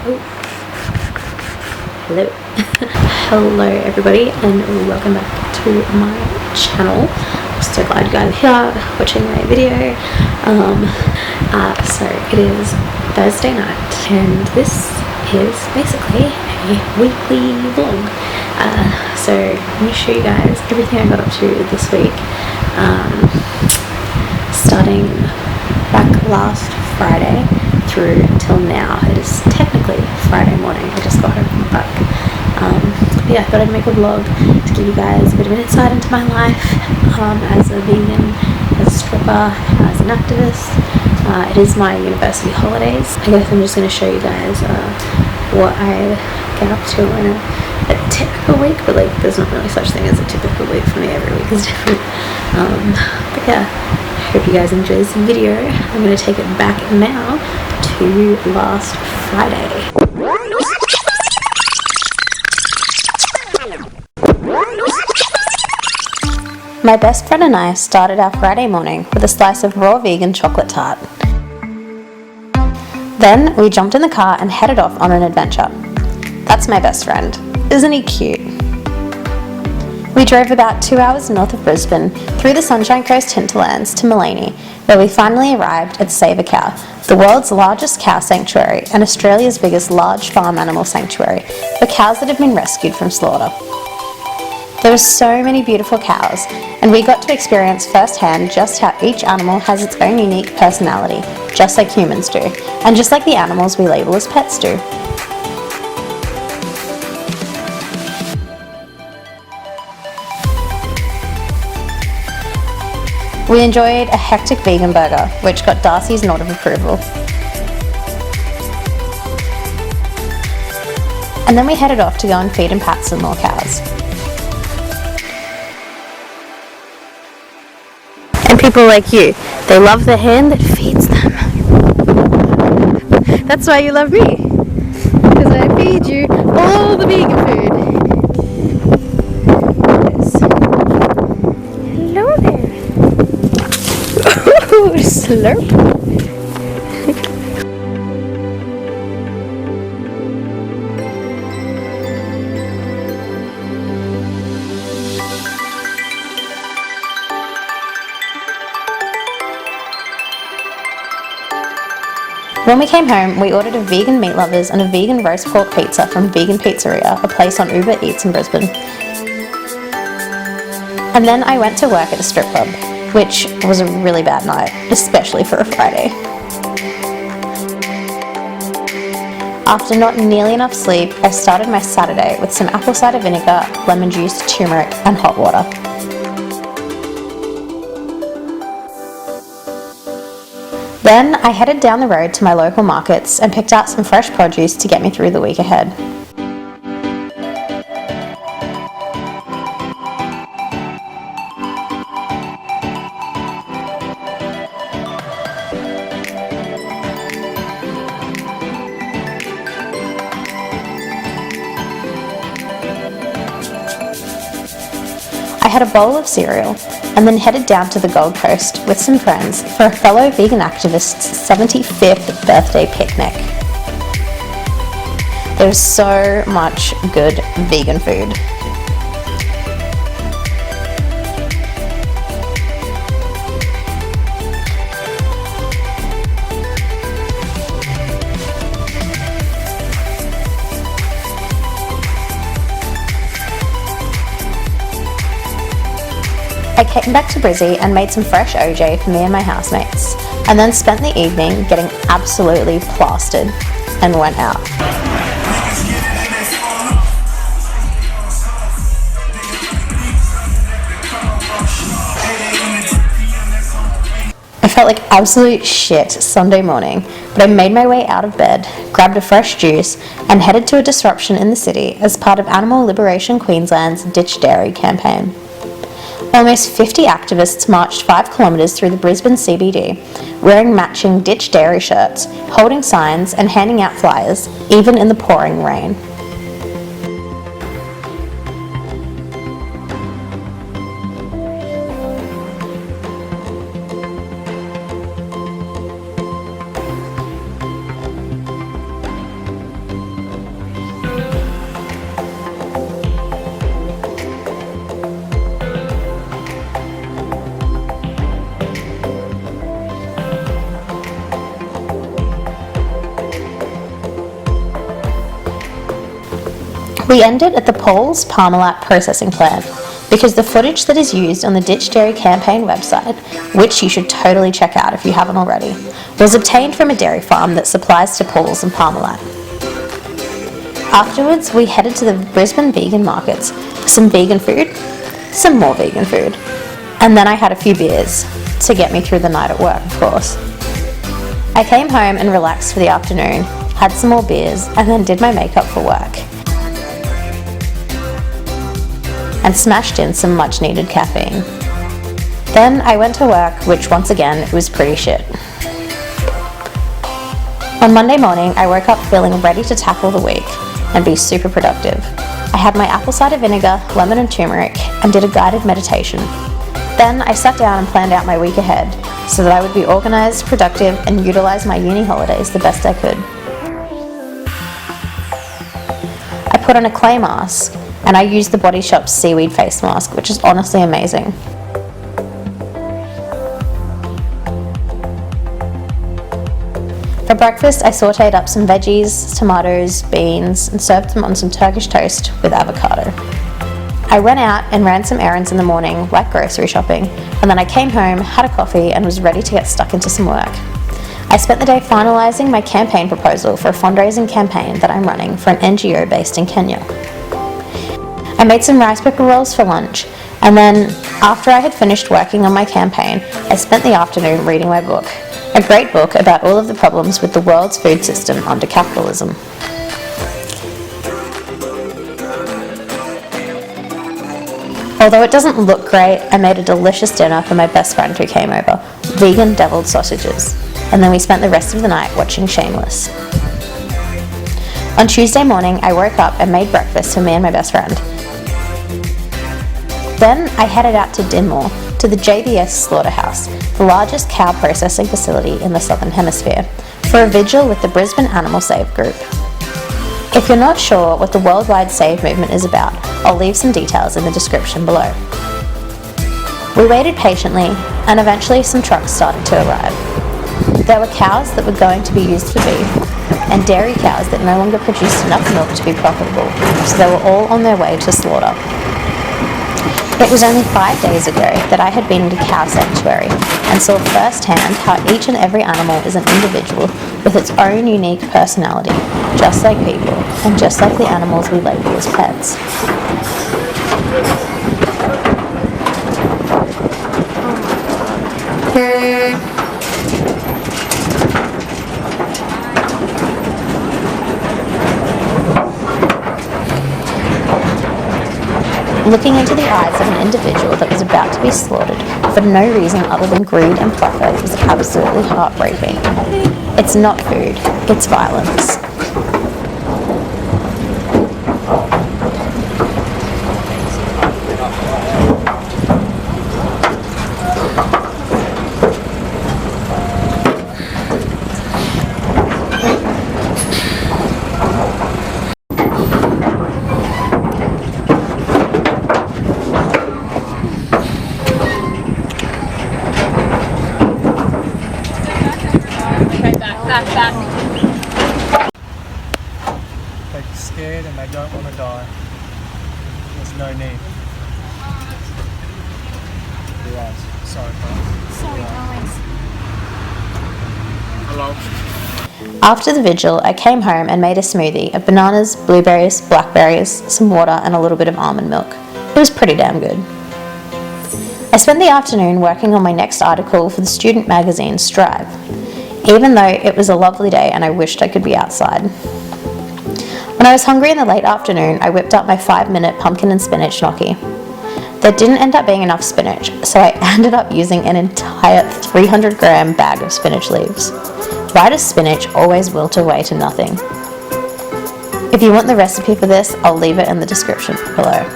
Oh. Hello. Hello everybody and welcome back to my channel. I'm so glad you guys are here watching my video. So it is Thursday night and this is basically a weekly vlog. So I'm going to show you guys everything I got up to this week, starting back last Friday through till now. It is technically Friday morning. I just got home from work. But yeah, I thought I'd make a vlog to give you guys a bit of an insight into my life as a vegan, as a stripper, as an activist. It is my university holidays. I guess I'm just going to show you guys what I get up to in a typical week, but like there's not really such thing as a typical week for me. Every week is different. But yeah, I hope you guys enjoy this video. I'm going to take it back now to last Friday. My best friend and I started our Friday morning with a slice of raw vegan chocolate tart. Then we jumped in the car and headed off on an adventure. That's my best friend. Isn't he cute? We drove about 2 hours north of Brisbane through the Sunshine Coast hinterlands to Maleny, where we finally arrived at Save a Cow, the world's largest cow sanctuary and Australia's biggest large farm animal sanctuary for cows that have been rescued from slaughter. There were so many beautiful cows, and we got to experience firsthand just how each animal has its own unique personality, just like humans do, and just like the animals we label as pets do. We enjoyed a hectic vegan burger, which got Darcy's nod of approval. And then we headed off to go and feed and pat some more cows. And people like you, they love the hand that feeds them. That's why you love me, because I feed you all the vegan food. Yes. Hello there. Slurp. When we came home, we ordered a vegan meat lovers and a vegan roast pork pizza from Vegan Pizzeria, a place on Uber Eats in Brisbane. And then I went to work at a strip club, which was a really bad night, especially for a Friday. After not nearly enough sleep, I started my Saturday with some apple cider vinegar, lemon juice, turmeric, and hot water. Then I headed down the road to my local markets and picked out some fresh produce to get me through the week ahead. I had a bowl of cereal and then headed down to the Gold Coast with some friends for a fellow vegan activist's 75th birthday picnic. There's so much good vegan food. I came back to Brizzy and made some fresh OJ for me and my housemates, and then spent the evening getting absolutely plastered and went out. I felt like absolute shit Sunday morning, but I made my way out of bed, grabbed a fresh juice, and headed to a disruption in the city as part of Animal Liberation Queensland's Ditch Dairy campaign. Almost 50 activists marched 5 kilometres through the Brisbane CBD, wearing matching Ditch Dairy shirts, holding signs and handing out flyers, even in the pouring rain. We ended at the Paul's Parmalat processing plant because the footage that is used on the Ditch Dairy campaign website, which you should totally check out if you haven't already, was obtained from a dairy farm that supplies to Paul's and Parmalat. Afterwards, we headed to the Brisbane vegan markets for some vegan food, some more vegan food, and then I had a few beers to get me through the night at work, of course. I came home and relaxed for the afternoon, had some more beers, and then did my makeup for work. And smashed in some much needed caffeine. Then I went to work, which once again was pretty shit. On Monday morning, I woke up feeling ready to tackle the week and be super productive. I had my apple cider vinegar, lemon and turmeric, and did a guided meditation. Then I sat down and planned out my week ahead so that I would be organised, productive, and utilise my uni holidays the best I could. I put on a clay mask, and I used the Body Shop's seaweed face mask, which is honestly amazing. For breakfast, I sauteed up some veggies, tomatoes, beans, and served them on some Turkish toast with avocado. I went out and ran some errands in the morning, like grocery shopping, and then I came home, had a coffee, and was ready to get stuck into some work. I spent the day finalising my campaign proposal for a fundraising campaign that I'm running for an NGO based in Kenya. I made some rice paper rolls for lunch, and then, after I had finished working on my campaign, I spent the afternoon reading my book, a great book about all of the problems with the world's food system under capitalism. Although it doesn't look great, I made a delicious dinner for my best friend who came over, vegan deviled sausages, and then we spent the rest of the night watching Shameless. On Tuesday morning, I woke up and made breakfast for me and my best friend. Then I headed out to Dinmore, to the JBS slaughterhouse, the largest cow processing facility in the Southern Hemisphere, for a vigil with the Brisbane Animal Save group. If you're not sure what the worldwide save movement is about, I'll leave some details in the description below. We waited patiently, and eventually some trucks started to arrive. There were cows that were going to be used for beef, and dairy cows that no longer produced enough milk to be profitable, so they were all on their way to slaughter. It was only 5 days ago that I had been at a cow sanctuary and saw firsthand how each and every animal is an individual with its own unique personality, just like people, and just like the animals we label as pets. Looking into the eyes of an individual that was about to be slaughtered for no reason other than greed and profit was absolutely heartbreaking. It's not food, it's violence. They're scared and they don't want to die. There's no need. Right. Sorry, guys. Sorry, guys. Hello. After the vigil, I came home and made a smoothie of bananas, blueberries, blackberries, some water, and a little bit of almond milk. It was pretty damn good. I spent the afternoon working on my next article for the student magazine Strive, even though it was a lovely day and I wished I could be outside. When I was hungry in the late afternoon, I whipped up my 5-minute pumpkin and spinach gnocchi. There didn't end up being enough spinach, so I ended up using an entire 300-gram bag of spinach leaves. Why does spinach always wilt away to nothing? If you want the recipe for this, I'll leave it in the description below.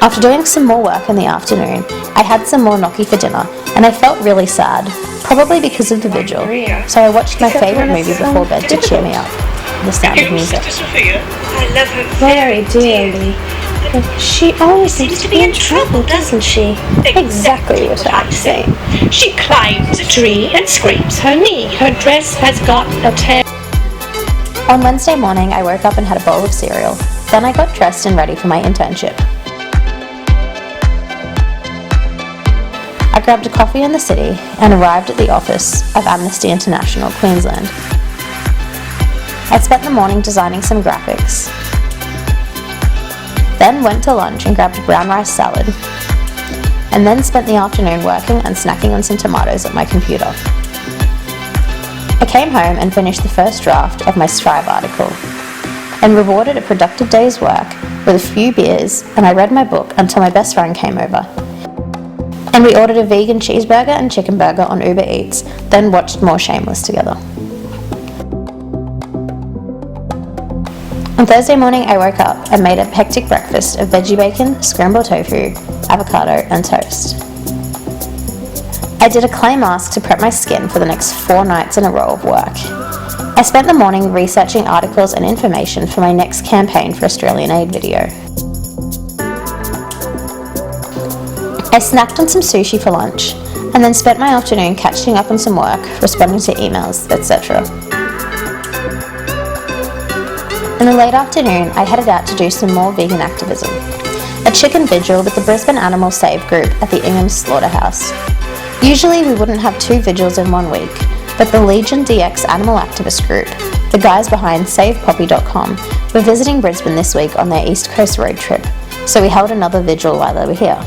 After doing some more work in the afternoon, I had some more gnocchi for dinner, and I felt really sad, probably because of the vigil, so I watched my favourite movie before bed to cheer me up, The Sound of Music. I love her Very dearly. She always seems to be in trouble, doesn't she? Exactly what I'm saying. She climbs a tree and scrapes her knee. Her dress has got a tear. On Wednesday morning, I woke up and had a bowl of cereal. Then I got dressed and ready for my internship. I grabbed a coffee in the city and arrived at the office of Amnesty International Queensland. I spent the morning designing some graphics, then went to lunch and grabbed a brown rice salad, and then spent the afternoon working and snacking on some tomatoes at my computer. I came home and finished the first draft of my Strive article, and rewarded a productive day's work with a few beers, and I read my book until my best friend came over. And we ordered a vegan cheeseburger and chicken burger on Uber Eats, then watched more Shameless together. On Thursday morning, I woke up and made a hectic breakfast of veggie bacon, scrambled tofu, avocado, and toast. I did a clay mask to prep my skin for the next 4 nights in a row of work. I spent the morning researching articles and information for my next campaign for Australian Aid video. I snacked on some sushi for lunch, and then spent my afternoon catching up on some work, responding to emails, etc. In the late afternoon, I headed out to do some more vegan activism. A chicken vigil with the Brisbane Animal Save group at the Ingham Slaughterhouse. Usually we wouldn't have 2 vigils in 1 week, but the Legion DX animal activist group, the guys behind SavePoppy.com, were visiting Brisbane this week on their East Coast road trip, so we held another vigil while they were here.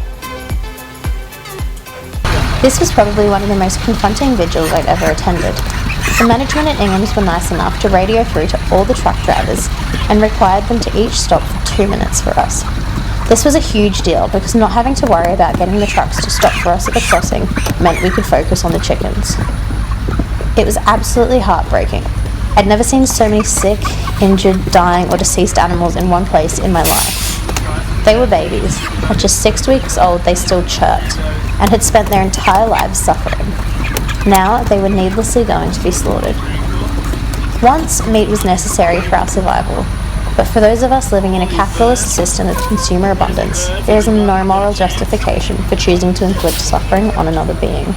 This was probably one of the most confronting vigils I'd ever attended. The management at Ingham's were nice enough to radio through to all the truck drivers and required them to each stop for 2 minutes for us. This was a huge deal because not having to worry about getting the trucks to stop for us at the crossing meant we could focus on the chickens. It was absolutely heartbreaking. I'd never seen so many sick, injured, dying or deceased animals in one place in my life. They were babies. At just 6 weeks old, they still chirped and had spent their entire lives suffering. Now they were needlessly going to be slaughtered. Once, meat was necessary for our survival, but for those of us living in a capitalist system of consumer abundance, there is no moral justification for choosing to inflict suffering on another being.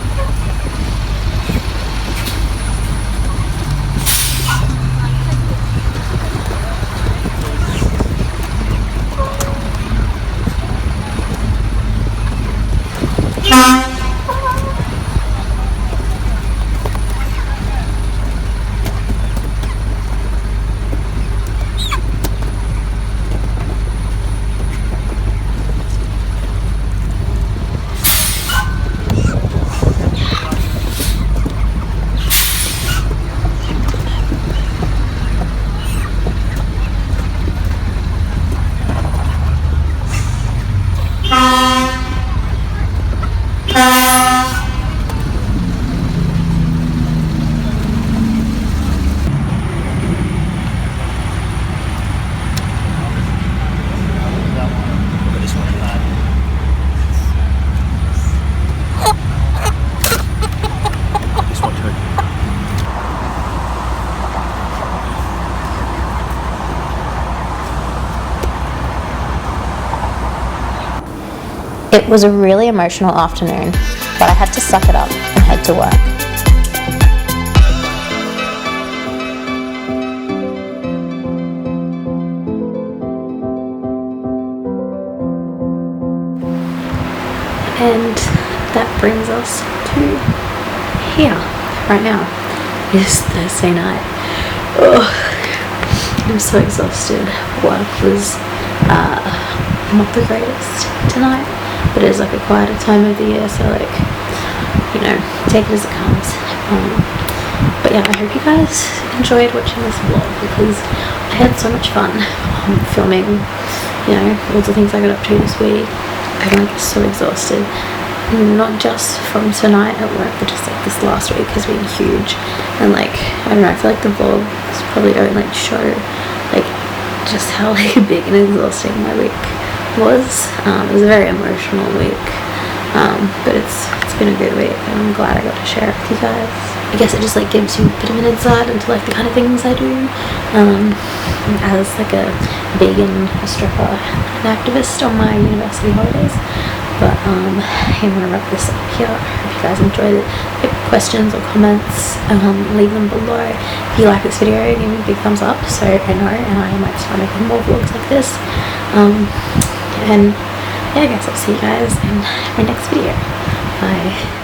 It was a really emotional afternoon, but I had to suck it up and head to work. And that brings us to here, right now. It is Thursday night. I'm so exhausted. Work was not the greatest tonight, but it is like a quieter time of the year, so like, you know, take it as it comes. But yeah, I hope you guys enjoyed watching this vlog because I had so much fun filming, you know, all the things I got up to this week. I'm like so exhausted, not just from tonight at work, but just like this last week has been huge. And like, I don't know, I feel like the vlog is probably going like show like just how like big and exhausting my week was. It was a very emotional week, but it's been a good week and I'm glad I got to share it with you guys. I guess it just like gives you a bit of an insight into like the kind of things I do as like a vegan stripper and activist on my university holidays. But I want to wrap this up here. I hope you guys enjoyed it. If you have questions or comments, leave them below. If you like this video, give me a big thumbs up so I know, and I might start making more vlogs like this. And yeah, I guess I'll see you guys in my next video. Bye.